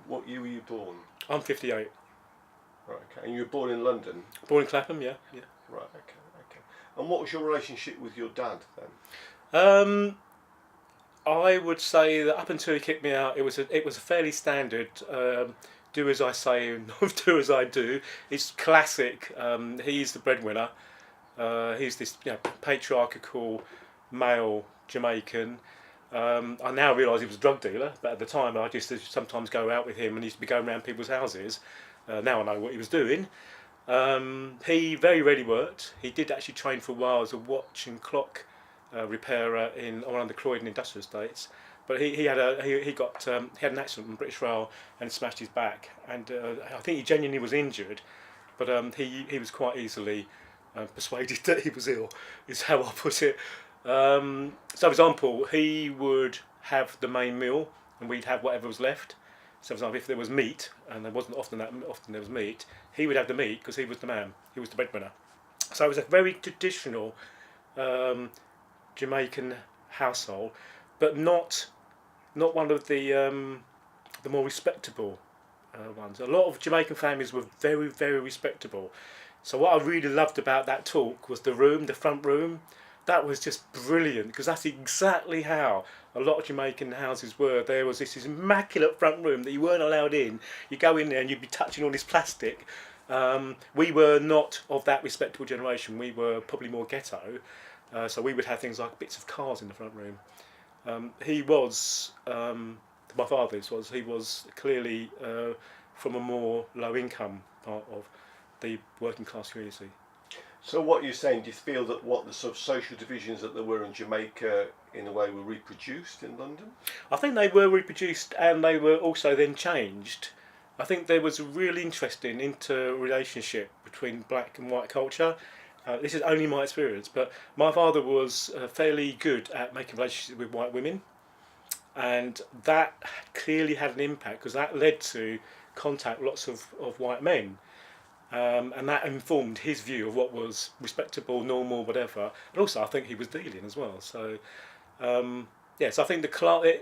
What year were you born? I'm 58. Right. Okay. And you were born in London. Born in Clapham, yeah. Right. Okay. Okay. And what was your relationship with your dad then? I would say that up until he kicked me out, it was a fairly standard. Do as I say, not do as I do. It's classic. He's the breadwinner. He's this patriarchal male Jamaican. I now realise he was a drug dealer, but at the time I just sometimes go out with him and he used to be going around people's houses. Now I know what he was doing. He very rarely worked. He did actually train for a while as a watch and clock repairer in around the Croydon industrial estates. But he had an accident on British Rail and smashed his back, and I think he genuinely was injured. But he was quite easily persuaded that he was ill, is how I put it. So, for example, he would have the main meal, and we'd have whatever was left. So, for example, if there was meat, and there wasn't often there was meat, he would have the meat because he was the man, he was the breadwinner. So it was a very traditional Jamaican household, but not one of the more respectable ones. A lot of Jamaican families were very, very respectable. So what I really loved about that talk was the front room. That was just brilliant because that's exactly how a lot of Jamaican houses were. There was this immaculate front room that you weren't allowed in. You go in there and you'd be touching all this plastic. We were not of that respectable generation. We were probably more ghetto. So we would have things like bits of cars in the front room. He was, my father's was, he was clearly from a more low income part of the working class community. So what you're saying, do you feel that the sort of social divisions that there were in Jamaica in a way were reproduced in London? I think they were reproduced and they were also then changed. I think there was a really interesting interrelationship between black and white culture. This is only my experience, but my father was fairly good at making relationships with white women, and that clearly had an impact because that led to contact with lots of white men. And that informed his view of what was respectable, normal, whatever. And also, I think he was dealing as well. So, so I think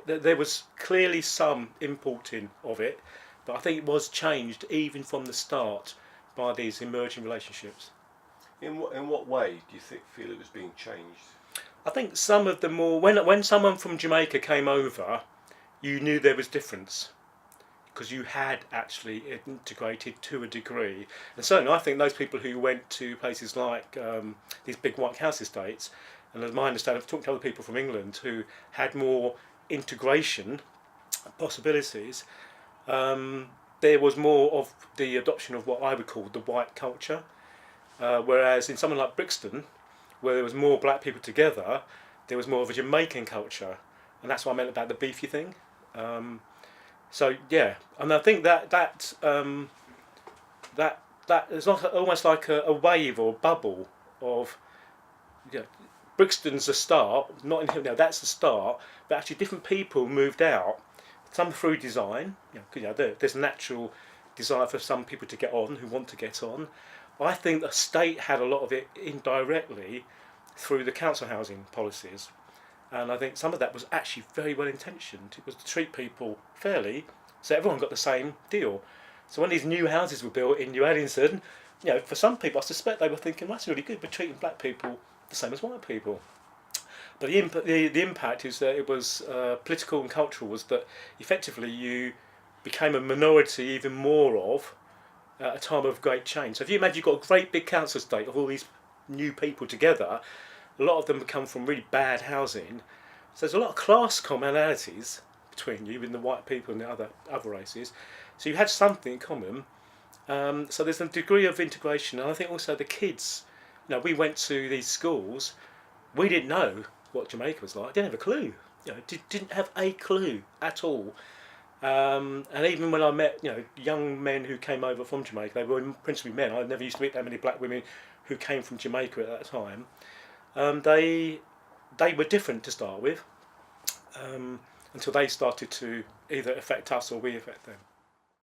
there was clearly some importing of it, but I think it was changed even from the start by these emerging relationships. In what way do you feel it was being changed? I think some of the more when someone from Jamaica came over, you knew there was difference, because you had actually integrated to a degree. And certainly I think those people who went to places like these big white house estates, and as my understanding, I've talked to other people from England who had more integration possibilities, there was more of the adoption of what I would call the white culture. Whereas in something like Brixton, where there was more black people together, there was more of a Jamaican culture. And that's what I meant about the beefy thing. So yeah, and I think that is almost like a wave or bubble of, Brixton's a start, that's the start, but actually different people moved out, some through design, there's a natural desire for some people to get on who want to get on. I think the state had a lot of it indirectly through the council housing policies. And I think some of that was actually very well intentioned. It was to treat people fairly, so everyone got the same deal. So when these new houses were built in New Addington, for some people, I suspect they were thinking, well, that's really good, but treating black people the same as white people. But the impact is that it was political and cultural, was that effectively you became a minority even more of at a time of great change. So if you imagine you've got a great big council estate of all these new people together, a lot of them come from really bad housing. So there's a lot of class commonalities between you and the white people and the other races. So you had something in common. So there's a degree of integration, and I think also the kids. We went to these schools. We didn't know what Jamaica was like. Didn't have a clue. Didn't have a clue at all. And even when I met, young men who came over from Jamaica, they were principally men. I never used to meet that many black women who came from Jamaica at that time. They were different to start with, until they started to either affect us or we affect them.